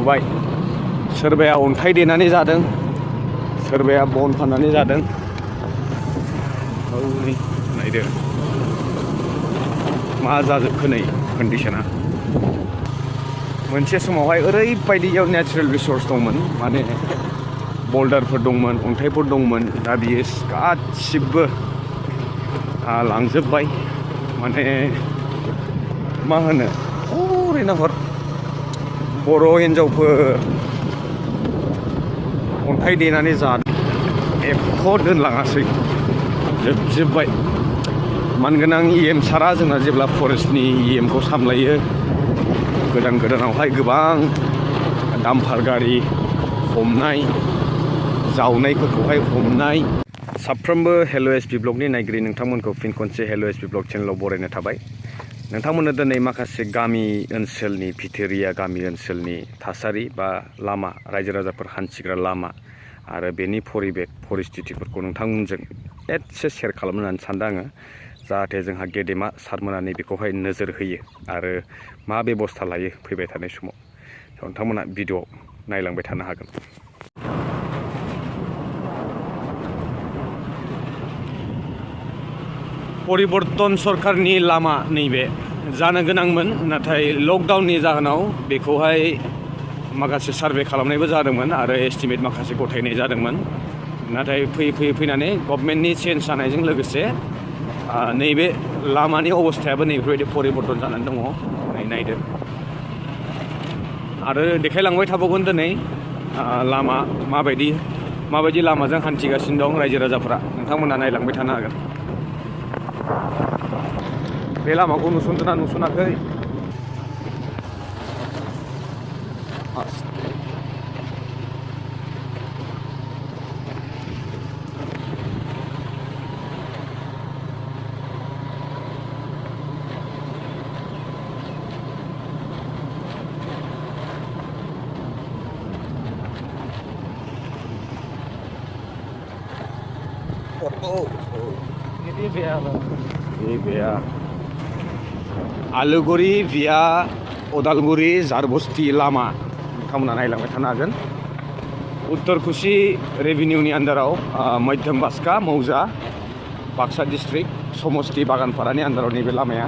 नुबाय सोरबाया अन्थाइ देनानै जादों सोरबाया बन फाननानै जादों नायदो मा जाजोबखो नै कन्डिशना मोनसे समावहाय ओरैबायदियाव नेचारेल रिसोर्स दंमोन माने बल्डारफोर दंमोन अन्थाइफोर दंमोन दा बियो गासिबो लांजोबबाय माने मा होनो ओरैनो हर बर' हिन्जावफोर अन्थाइ देनानै जादों एख' दोनलाङासै जोबजोब्बाय मानगोनां EM सारा जोंना जेब्ला फरेस्टनि EM खौ सामलायो गोदान गोदानावहाय गोबां डाम्पार गारि हमनाय जावनायफोरखौहाय हमनाय साफ्रोमबो हेल' एसपि ब्लगनि नायगिरि नोंथांमोनखौ फिन खनसे हेल' एसपि ब्लग चेनेलाव बरायनाय थाबाय नोंथांमोननो दिनै माखासे गामि ओनसोलनि भिथोरिया गामि ओनसोलनि थासारि बा लामा रायजो राजाफोर हान्थिग्रा लामा आरो बेनि परिस्थितिफोरखौ नोंथांमोनजों एसे शेयार खालामनो होननानै सानदों आङो जाहाथे जोंहा गेदेमा सारमोननानै बेखौहाय नोजोर होयो आरो मा बेबस्था लायो फैबाय थानाय समाव नोंथांमोना भिडिअ नायलांबाय थानो हागोन परिबर्तन सरकारनि लामा नैबे जानो गोनांमोन नाथाय लकडाउननि जाहोनाव बेखौहाय माखासे सार्भे खालामनायबो जादोंमोन आरो एस्टिमेट माखासे गथायनाय जादोंमोन नाथाय फैनानै गभर्नमेन्टनि चेन्ज जानायजों लोगोसे नैबे लामानि अबस्थायाबो नैबेबायदि परिबर्तन जानानै दङ नायदो आरो देखायलांबाय थाबावगोन दिनै लामा माबायदि लामाजों हान्थिगासिनो दं रायजो राजाफोरा नोंथांमोना नायलांबाय थानो हागोन बे लामाखौ नुसनदोंना नुसनाखै ini via Aliguri via Odalguri Jharbasti lama नोंथांमोना नायलांबाय थानो हागोन उत्तरकुची रेभिनिउनि आन्दाराव मध्यम बास्का मौजा बाक्सा डिस्ट्रिक्ट समस्ति बागानपारानि आन्दाराव नैबे लामाया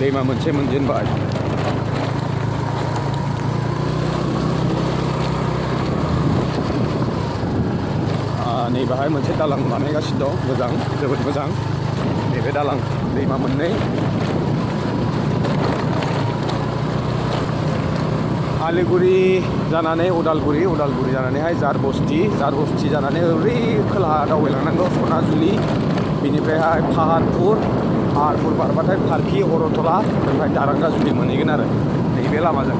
दैमा मोनसे मोनजेनबाय नैबेहाय मोनसे दालां बानायगासिनो दं मोजां जोबोद मोजां नैबे दालां दैमा मोननै आलिगुरि जानानै उदालगुरि जानानैहाय जारबस्ति जानानै ओरै खोलाहा दावबायलांनांगौ सनाजुलि बेनिफ्रायहाय पाहारपुर बारबाथाय फारखि हरतला ओमफ्राय दारांगाजुलि मोनहैगोन आरो नैबे लामाजों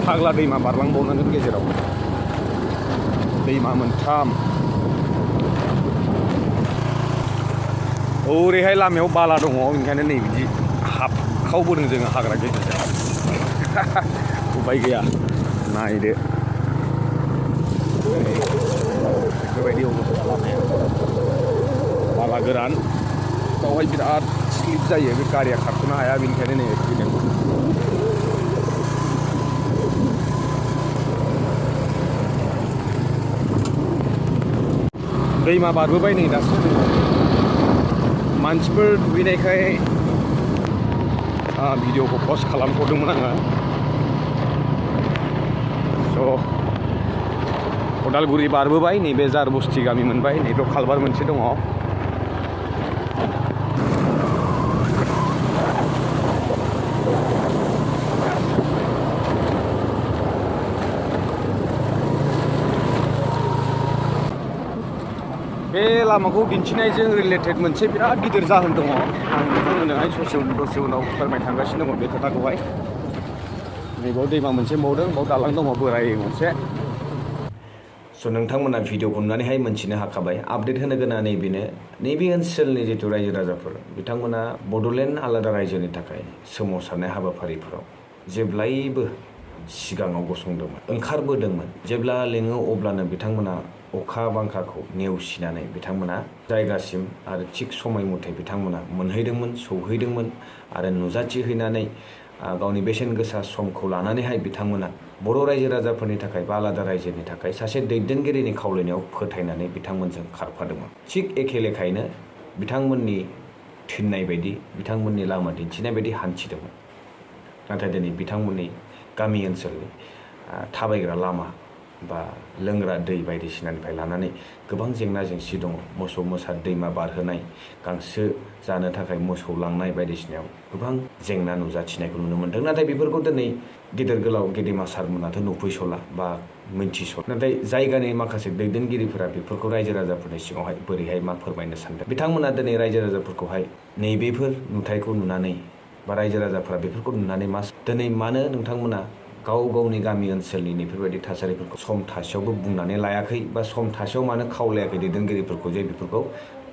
फाग्ला दैमा बारलांबावनांगोन गेजेराव दैमा मोनथाम ओरैहाय लामायाव बाला दङ ओंखायनो नै बिदि हाबखावबोदों जोङो हाग्रा गेजेरजों उपाय गैया नायदो बेफोरबायदि अबस्था लामाया बाला गोरान बावहाय बिराद स्लिप जायो बे गारिया खारख'नो हाया बेनिखायनो नै फैदों दैमा बारबोबाय नै दासो मानसिफोर दुगैनायखाय भिडिअखौ पस्ट खालामथ'दोंमोन आङो स' अदालगुरि बारबोबाय नैबे जारबस्ति गामि मोनबाय नैबेयाव खालबार मोनसे दङ बे लामाखौ दिन्थिनायजों रिलेटेड मोनसे बिराद गिदिर जाहोन दङ आं नोंथांमोननोहाय दसे उनाव फोरमायथांगासिनो दङ बे खोथाखौहाय नैबाव दैमा मोनसे मावदों बाव दालां दङ बोराय मोनसे स' नोंथांमोना भिडिअखौ नुनानैहाय मोनथिनो हाखाबाय आपडेट होनो गोनां नैबेनो नैबे ओनसोलनि जिथु रायजो राजाफोर बिथांमोना बड'लेण्ड आलादा रायजोनि थाखाय सोमावसारनाय हाबाफारिफोराव जेब्लायबो सिगाङाव गसंदोंमोन, ओंखारबोदोंमोन। जेब्ला लेङो अब्लानो बिथांमोना अखा बांखाखौ नेवसिनानै बिथांमोना जायगासिम आरो थिग समय मथे बिथांमोना मोनहैदोंमोन, सौहैदोंमोन आरो नुजाथिहैनानै गावनि बेसेन गोसा समखौ लानानैहाय बिथांमोना बर' रायजो राजाफोरनि थाखाय बा आलादा रायजोनि थाखाय सासे दैदेनगिरिनि खावलायनायाव फोथायनानै बिथांमोनजों खारफादोंमोन। थिग एखे लेखायैनो बिथांमोननि थिननाय बायदि, बिथांमोननि लामा दिन्थिनाय बायदि हान्थिदोंमोन। नाथाय दिनै बिथांमोननि गामि ओनसोलनि थाबायग्रा लामा बा लोंग्रा दै बायदिसिनानिफ्राय लानानै गोबां जेंना जेंसि दङ। मोसौ मोसा दैमा बारहोनाय, गांसो जानो थाखाय मोसौ लांनाय बायदिसिनायाव गोबां जेंना नुजाथिनायखौ नुनो मोन्दों। नाथाय बेफोरखौ दिनै गेदेर गोलाव गेदेमा सारमोनाथ' नुफैस'ला बा मिन्थिस'ला। नाथाय जायगानि माखासे दैदेनगिरिफोरा बेफोरखौ रायजो राजाफोरनि सिगाङावहाय बोरैहाय मा फोरमायनो सानदों। बिथांमोना दिनै रायजो राजाफोरखौहाय नैबेफोर नुथायखौ नुनानै बा रायजो राजाफोरा बेफोरखौ नुनानै दिनै मानो नोंथांमोना गाव गावनि गामि ओनसोलनि बेफोरबायदि थासारिफोरखौ सम थासेयावबो बुंनानै लायाखै बा सम थासेयाव मानो खावलायाखै दैदेनगिरिफोरखौ जे बेफोरखौ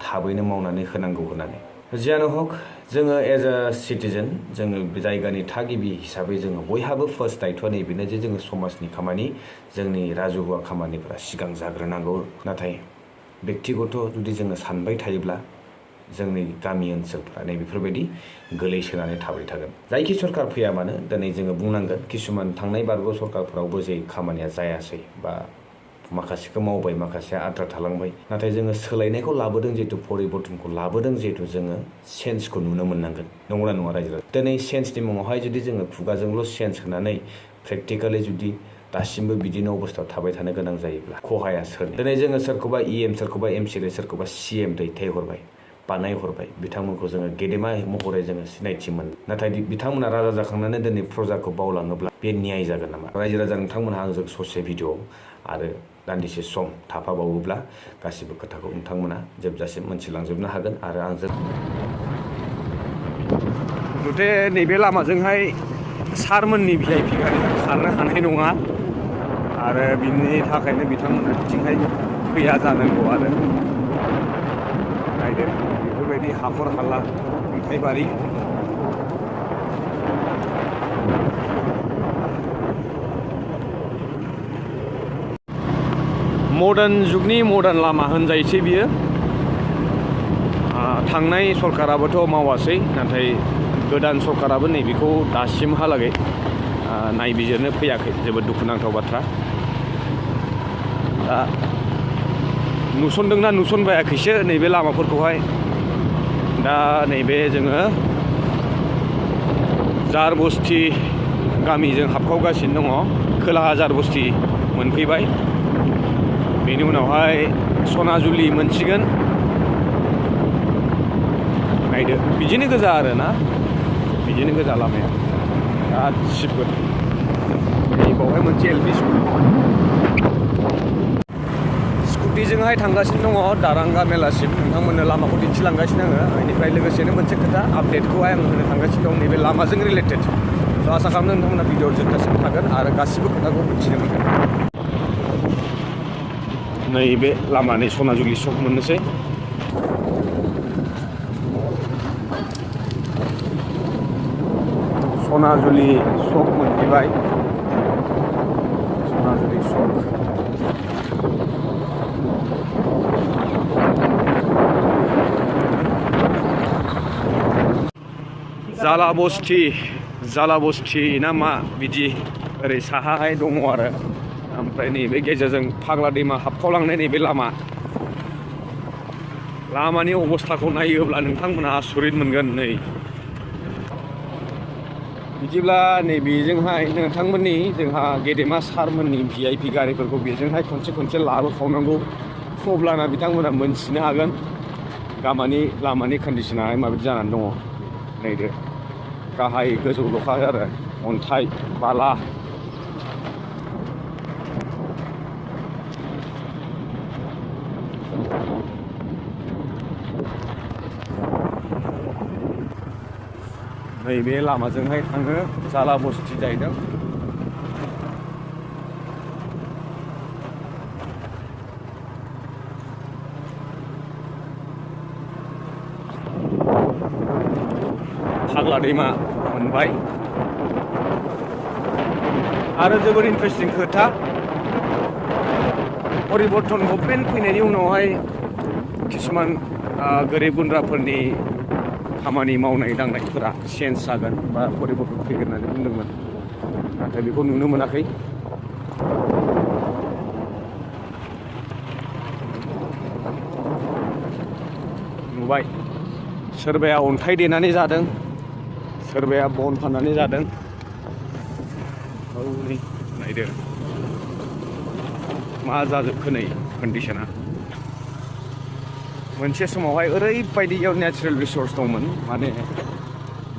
थाबैनो मावनानै होनांगौ होननानै। जियानो हक, जोङो एज अ सिटिजेन, जोङो जायगानि थागिबि हिसाबै जोङो बयहाबो फार्स्ट दायथ'आ नैबेनो जे जोङो समाजनि खामानि, जोंनि राजुहुवा खामानिफोरा सिगां जाग्रोनांगौ। नाथाय बेक्तिगत जुदि जोङो सानबाय थायोब्ला जोंनि गामि ओनसोलफ्रा नैबेफोरबायदि गोलैसोनानै थाबाय थागोन। जायखि सरकार फैया मानो दिनै जोङो बुंनांगोन किसुमान थांनाय बारग' सरकारफोरावबो जे खामानिया जायासै बा माखासेखौ मावबाय, माखासेया आद्रा थालांबाय। नाथाय जोङो सोलायनायखौ लाबोदों जिहेतु, परिबर्तनखौ लाबोदों जिहेतु, जोङो चेन्जखौ नुनो मोननांगोन। नंगौना नङा रायजो राजा? दिनै चेन्जनि मुङावहाय जुदि जोङो खुगाजोंल' चेन्ज होनानै प्रेक्टिकेलि जुदि दासिमबो बिदिनो अबस्थायाव थाबाय थानो गोनां जायोब्ला खहाया सोरनि? दिनै जोङो सोरखौबा EM, सोरखौबा MCLA, सोरखौबा CM दैथायहरबाय, बानायहरबाय। बिथांमोनखौ जोङो गेदेमा महरै जोङो सिनायथि मोनो। नाथाय बिथांमोना राजा जाखांनानै दिनै प्रजाखौ बावलाङोब्ला बे न्याय जागोन नामा? रायजो राजा नोंथांमोनहा आंजों ससे भिडिअ आरो दान्दिसे सम थाफाबावोब्ला गासिबो खोथाखौ नोंथांमोना जोबजासिम मोनथिलांजोबनो हागोन आरो आंजों जुथे नैबे लामाजोंहाय सारमोननि VIP गारिया खारनो हानाय नङा आरो बिनि थाखायनो बिथांमोना बिथिंहाय फैया जानांगौ। आरो नायदो बेफोरबायदि हाखर हाला, अन्थाइबारि, मडार्न जुगनि मडार्न लामा होनजायोसै बियो। थांनाय सरकाराबोथ' मावासै, नाथाय गोदान सरकाराबो नैबेखौ दासिमहालागै नायबिजिरनो फैयाखै। जोबोद दुखुनांथाव बाथ्रा। दा नुसनदोंना नुसनबायाखैसो नैबे लामाफोरखौहाय। दा नैबे जोङो झारबस्ति गामिजों हाबखावगासिनो दङ। खोलाहा झारबस्ति मोनफैबाय, बेनि उनावहाय सनाजुलि मोनसिगोन। नायदो बिदिनो गोजा आरो ना, बिदिनो गोजा लामाया गासिबो। बावहाय मोनसे LP स्कुल, स्कुटिजोंहाय थांगासिनो दङ दारांगा मेलासिम। नोंथांमोननो लामाखौ दिन्थिलांगासिनो आङो। बेनिफ्राय लोगोसेनो मोनसे खोथा आपडेटखौहाय आं होनो थांगासिनो दं नैबे लामाजों रिलेटेड। स' आसा खालामदों नोंथांमोना भिडिअ जोबजासिम थागोन आरो गासिबो खोथाखौ मिथिनो मोनगोन। नैबे लामानि सनाजुलि सक मोननोसै। सनाजुलि सक मोनफैबाय, सनाजुलि सक। जालाबस्ति ना मा बिदि ओरै साहाहाय दङ आरो। ओमफ्राय नैबे गेजेरजों फाग्ला दैमा हाबखावलांनाय नैबे लामानि अबस्थाखौ नायोब्ला नोंथांमोना आसरित मोनगोन। नै बिदिब्ला नैबेजोंहाय नोंथांमोननि जोंहा गेदेमा सारमोननि VIP गारिफोरखौ बेजोंहाय खनसे लाबोखावनांगौ। अब्लाना बिथांमोना मोनथिनो हागोन लामानि कन्डिसनाहाय माबायदि जानानै दङ। नायदो गाहाय गोजौल'खा आरो अन्थाइ बाला। नैबे लामाजोंहाय थाङो झालाबस्ति जाहैदों। फाग्ला दैमा मोनबाय। आरो जोबोर इन्टारेस्टिं खोथा परिबर्तन गभर्नमेन्ट फैनायनि उनावहाय किसुमान गोरिब गुन्द्राफोरनि खामानि मावनाय दांनायफोरा चेन्ज जागोन बा परिबर्तन फैगोन होननानै बुंदोंमोन नाथाय बेखौ नुनो मोनाखै नुबाय सोरबाया अन्थाइ देनानै जादों सोरबाया बन फाननानै जादों नायदो मा जाजोबखो नै कन्डिशना मोनसे समावहाय ओरैबायदियाव नेचारेल रिसोर्स दंमोन माने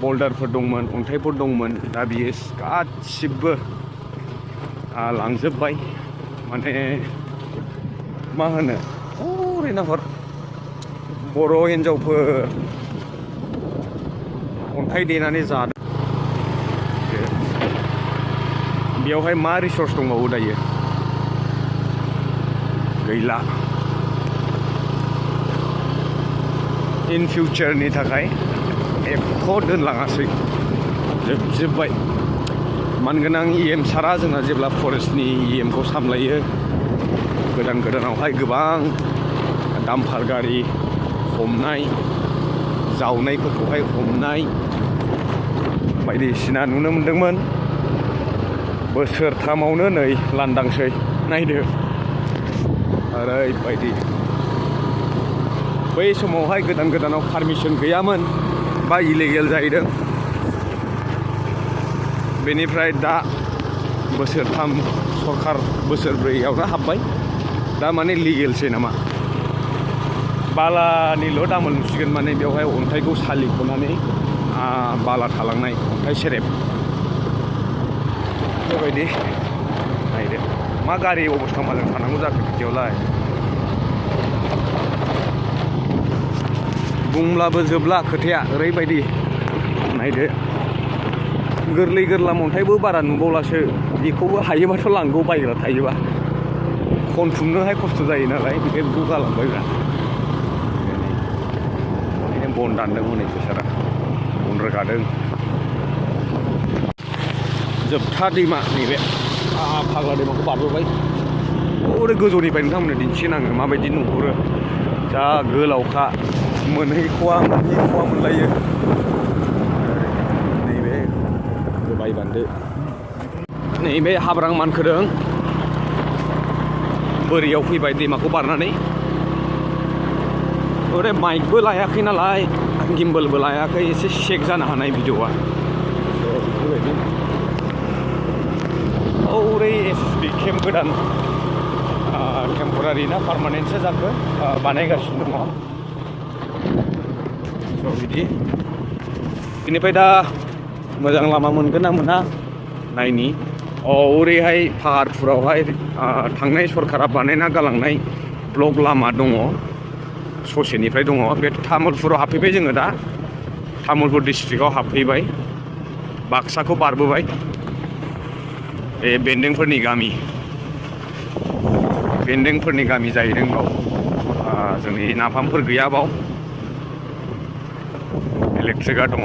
बल्डारफोर दंमोन अन्थाइफोर दंमोन दा बियो गासिबो लांजोबबाय माने मा होनो ओरै नाहर बर' हिन्जावफोर अन्थाइ देनानै जादों बेयावहाय मा रिसोर्स दंबावो दायो गैला इन फिउचारनि थाखाय एख' दोनलाङासै जोबजोब्बाय मानगोनां EM सारा जोंना जेब्ला फरेस्टनि EM खौ सामलायो गोदानावहाय गोबां डाम्पार गारि हमनाय जावनायफोरखौहाय हमनाय बायदिसिना नुनो मोन्दोंमोन बोसोरथामावनो नै लांदांसै नायदो ओरैबायदि बै समावहाय गोदानाव पारमिसन गैयामोन बा इलिगेल जाहैदों बेनिफ्राय दा बोसोरथाम सरकार बोसोरब्रैयावनो हाबबाय दा माने लिगेलसै नामा बालानिल' दामोल नुसिगोन माने बेवहाय अन्थाइखौ सालिख'नानै बाला थालांनाय अन्थाइ सेरेब बेबायदि नायदो मा गारि अबस्था माजों थानांगौ जाखो बिदियावलाय बुंब्लाबो जोबला खोथाया ओरैबायदि नायदो गोरलै गोरलाम अन्थाइबो बारा नुबावलासो बेखौबो हायोबाथ' लांगौ बायग्रा थायोबा खनथुमनोहाय खस्थ' जायो नालाय बेखायनो बेखौ गालांबायब्रा बन दानदों हनै फैसारा बन रोगादों जोबथा दैमा नैबे फाग्ला दैमाखौ बारबोबाय ओरै गोजौनिफ्राय नोंथांमोननो दिन्थिगोन आङो माबायदि नुहुरो जा गोलावखा मोनहैख'वा मोनलायो नैबे गोबाय बान्दो नैबे हाब्रां मानखोदों बोरियाव फैबाय दैमाखौ बारनानै ओरै माइकबो लायाखै नालाय गिम्बलबो लायाखै एसे शेक जानो हानाय भिडिअ'आ बेफोरबायदि ओरै SSB केम्प गोदान टेम्परारि ना पारमानेन्टसो जाखो बानायगासिनो दङ बिदि बेनिफ्राय दा मोजां लामा मोनगोन ना मोना नायनि ओरैहाय पाहारपुरावहाय थांनाय सरकारा बानायना गालांनाय ब्लक लामा दङ ससेनिफ्राय दङ बे तामुलपुराव हाबफैबाय जोङो दा तामुलपुर डिस्ट्रिक्टआव हाबफैबाय बाक्साखौ बारबोबाय बे बेन्दोंफोरनि गामि जाहैदों बाव जोंनि नाफामफोर गैया बाव इलेक्ट्रिकआ दङ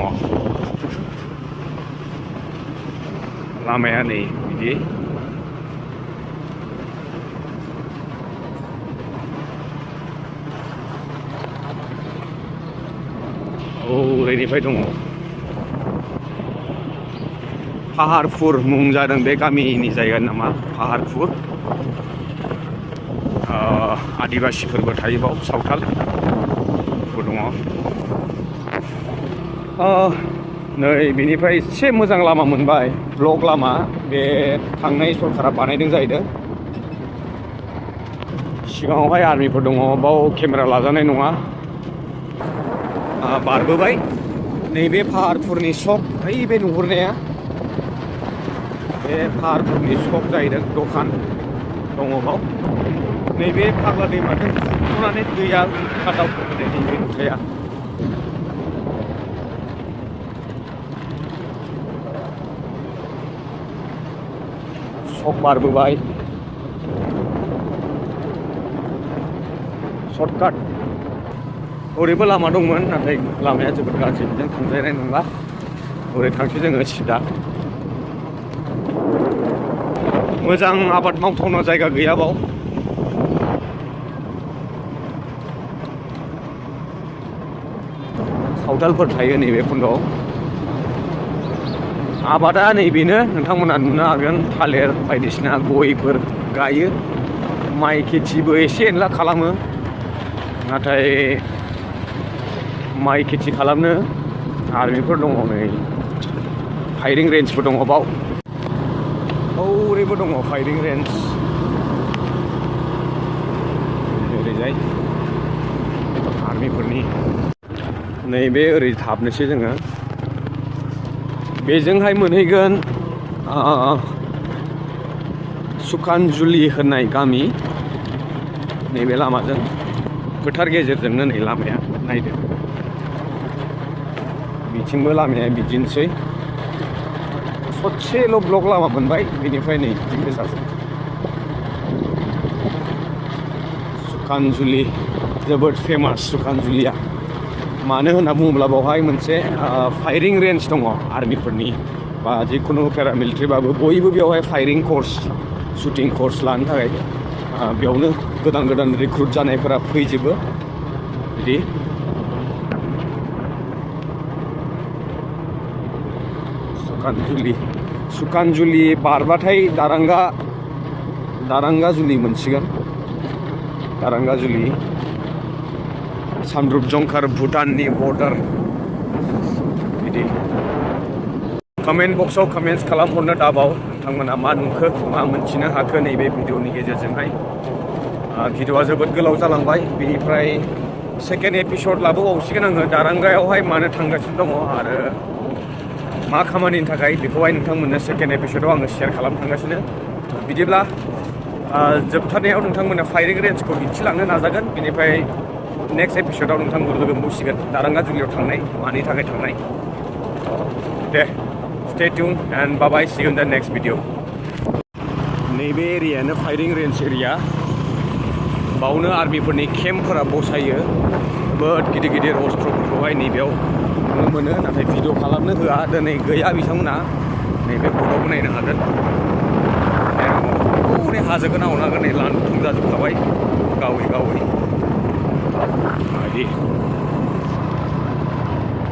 लामाया नै बिदि ओरैनिफ्राय दङ पाहारपुर मुं जादों बे गामिनि जायगानि नामा पाहारपुर आदिबासिफोरबो थायो बाव सावथालबो दङ नै बिनिफ्राय एसे मोजां लामा मोनबाय ब्लक लामा बे थांनाय सरकारा बानायदों जाहैदों सिगाङावहाय आर्मिफोर दङ बाव केमेरा लाजानाय नङा बारबोबाय नैबे पाहारपुरनि सक बै बे नुहुरनाया बे पाहारपुरनि सक जाहैदों दखान दङ बाव नैबे फाग्ला दैमाजों खुरख'नानै दैया दावखोबोनाय नैबे नुथाया सक बारबोबाय सर्टकाट ओरैबो लामा दंमोन नाथाय लामाया जोबोद गाज्रि बेजों थांजानाय नंला ओरै थांसै जोङो सिदा मोजां आबाद मावथावना जायगा गैया बाव सावथालफोर थायो नैबे खन्द'आव आबादा नैबेनो नोंथांमोना नुनो हागोन थालिर बायदिसिना गयफोर गायो माइ खेथिबो एसे एनला खालामो नाथाय माइ खेथि खालामनो आर्मिफोर दङ नै फायरिं रेन्जबो दङ बाव ओरैबो दङ फायरिं रेन्ज ओरैजाय आर्मिफोरनि नैबे ओरै हाबनोसै जोङो बेजोंहाय मोनहैगोन सुखानजुलि होननाय गामि नैबे लामाजों फोथार गेजेरजोंनो नै लामाया नायदो बिथिंबो लामाया बिदिनोसै ससेल' ब्लक लामा मोनबाय बेनिफ्राय नै बिथिं गोजासै सुखानजुलि जोबोद फेमास सुखानजुलिया मानो होनना बुङोब्ला बावहाय मोनसे फायरिं रेन्ज दङ आर्मिफोरनि बा जिखुनु पेरामिलिटारिबाबो बयबो बेवहाय फायरिं कर्स शुटिं कर्स लानो थाखाय बेयावनो गोदान गोदान रिक्रुट जानायफोरा फैजोबो बिदि सुखानजुलि बारबाथाय दारांगा जुलि मोनसिगोन दारांगा जुलि सामद्रुप जंखार भुटाननि बर्डार बिदि कमेन्ट बक्सआव कमेन्ट्स खालामहरनो दाबाव नोंथांमोना मा नुखो मा मोनथिनो हाखो नैबे भिडिअनि गेजेरजोंहाय भिडिअआ जोबोद गोलाव जालांबाय बेनिफ्राय सेकेन्ड एपिसड लाबोबावसिगोन आङो दारांगायावहाय मानो थांगासिनो दङ आरो मा खामानिनि थाखाय बेखौहाय नोंथांमोननो सेकेन्ड एपिसडआव आङो शेयार खालामनो थांगासिनो बिदिब्ला जोबथारनायाव नोंथांमोननो फायरिं रेन्जखौ दिन्थिलांनो नाजागोन बेनिफ्राय नेक्स्ट एपिसडआव नोंथांमोन लोगो मोनसिगोन दारांगा जुलियाव थांनाय मानि थाखाय थांनाय दे stay tune and bye bye see you in the next video नैबे एरियानो फायरिं रेन्ज एरिया बावनो आर्मिफोरनि केम्पफोरा बसायो जोबोद गिदिर गिदिर अस्त्रफोरखौहाय नैबेयाव नुनो मोनो नाथाय भिडिअ खालामनो होआ दिनै गैया बिथांमोना नैबे फट'खौ नायनो हागोन हरै हाजोखौ नाहरनो हागोन नै लांदां जाजोबखाबाय गावै बिदि